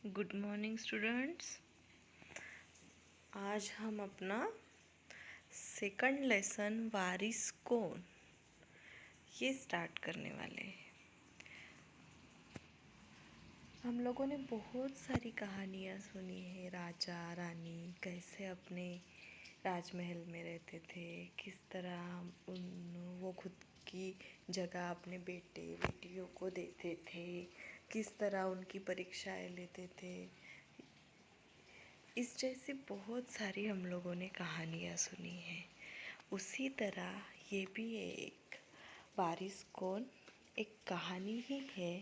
Good morning students. आज हम अपना सेकंड लेसन वारिस कौन ये स्टार्ट करने वाले हैं। हम लोगों ने बहुत सारी कहानियाँ सुनी है, राजा रानी कैसे अपने राजमहल में रहते थे, किस तरह वो खुद की जगह अपने बेटे बेटियों को देते थे, किस तरह उनकी परीक्षाएं लेते थे। इस जैसी बहुत सारी हम लोगों ने कहानियाँ सुनी हैं। उसी तरह ये भी एक वारिस कौन एक कहानी ही है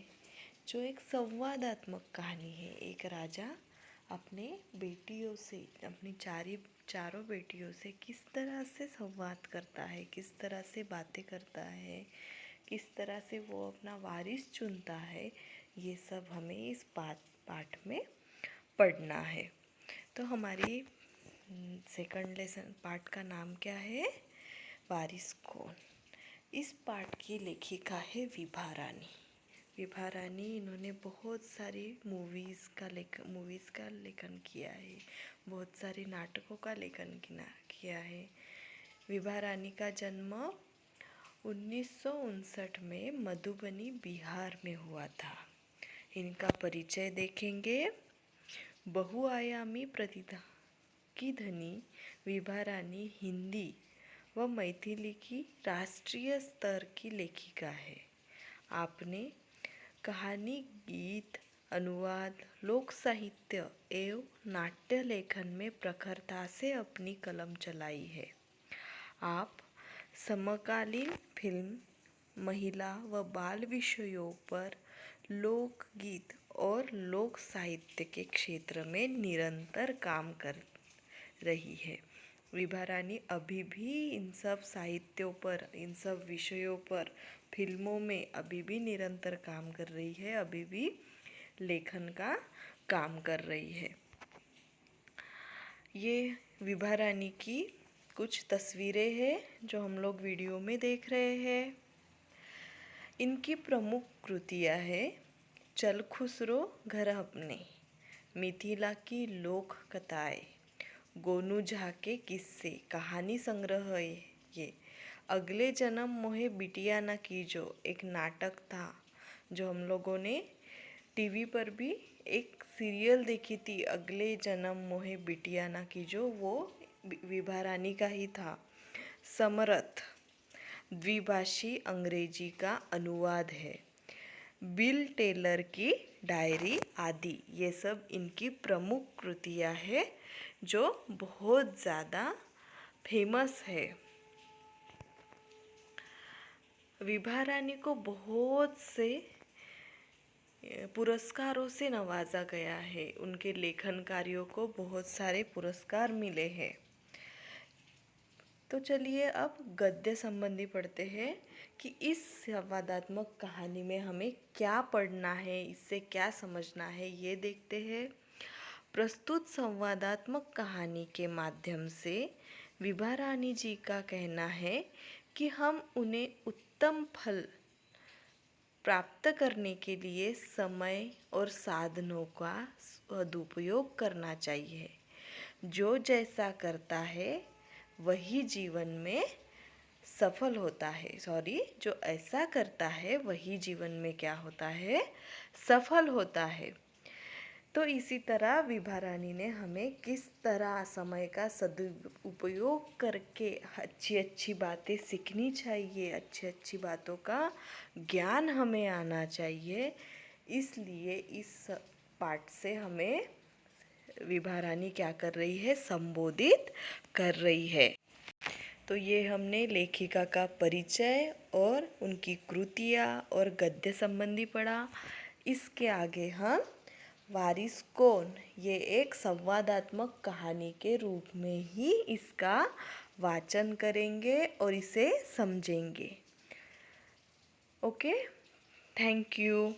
जो एक संवादात्मक कहानी है। एक राजा अपने बेटियों से, अपनी चारों बेटियों से किस तरह से संवाद करता है, किस तरह से बातें करता है, किस तरह से वो अपना वारिस चुनता है, ये सब हमें इस पाठ में पढ़ना है। तो हमारी सेकंड लेसन पाठ का नाम क्या है? वारिस कौन। इस पाठ की लेखिका है विभा रानी। विभा रानी इन्होंने बहुत सारी मूवीज़ का लेखन किया है, बहुत सारे नाटकों का लेखन किया है। विभा रानी का जन्म 1959 में मधुबनी बिहार में हुआ था। इनका परिचय देखेंगे। बहुआयामी प्रतिभा की धनी विभा रानी हिंदी व मैथिली की राष्ट्रीय स्तर की लेखिका है। आपने कहानी, गीत, अनुवाद, लोक साहित्य एवं नाट्य लेखन में प्रखरता से अपनी कलम चलाई है। आप समकालीन फिल्म, महिला व बाल विषयों पर लोकगीत और लोक साहित्य के क्षेत्र में निरंतर काम कर रही है। विभा रानी अभी भी इन सब साहित्यों पर, इन सब विषयों पर, फिल्मों में अभी भी निरंतर काम कर रही है, अभी भी लेखन का काम कर रही है। ये विभा रानी की कुछ तस्वीरें हैं जो हम लोग वीडियो में देख रहे हैं। इनकी प्रमुख कृतियाँ हैं चल खुसरो घर अपने, मिथिला की लोक कथाएँ, गोनू झा के किस्से, कहानी संग्रह है ये। अगले जन्म मोहे बिटिया न कीजो एक नाटक था जो हम लोगों ने टीवी पर भी एक सीरियल देखी थी, अगले जन्म मोहे बिटिया न कीजो, वो विभा रानी का ही था। समरथ द्विभाषी अंग्रेजी का अनुवाद है। बिल टेलर की डायरी आदि, ये सब इनकी प्रमुख कृतियाँ हैं जो बहुत ज़्यादा फेमस है। विभा रानी को बहुत से पुरस्कारों से नवाजा गया है। उनके लेखन कार्यों को बहुत सारे पुरस्कार मिले हैं। तो चलिए अब गद्य संबंधी पढ़ते हैं कि इस संवादात्मक कहानी में हमें क्या पढ़ना है, इससे क्या समझना है, ये देखते हैं। प्रस्तुत संवादात्मक कहानी के माध्यम से विभा रानी जी का कहना है कि हम उन्हें उत्तम फल प्राप्त करने के लिए समय और साधनों का सदुपयोग करना चाहिए। जो जैसा करता है वही जीवन में सफल होता है। जो ऐसा करता है वही जीवन में क्या होता है? सफल होता है। तो इसी तरह विभा रानी ने हमें किस तरह समय का सदुपयोग करके अच्छी अच्छी बातें सीखनी चाहिए, अच्छी अच्छी बातों का ज्ञान हमें आना चाहिए। इसलिए इस पाठ से हमें विभा रानी क्या कर रही है? संबोधित कर रही है। तो ये हमने लेखिका का परिचय और उनकी कृतियाँ और गद्य संबंधी पढ़ा। इसके आगे हम वारिस कौन, ये एक संवादात्मक कहानी के रूप में ही इसका वाचन करेंगे और इसे समझेंगे। Okay, thank you.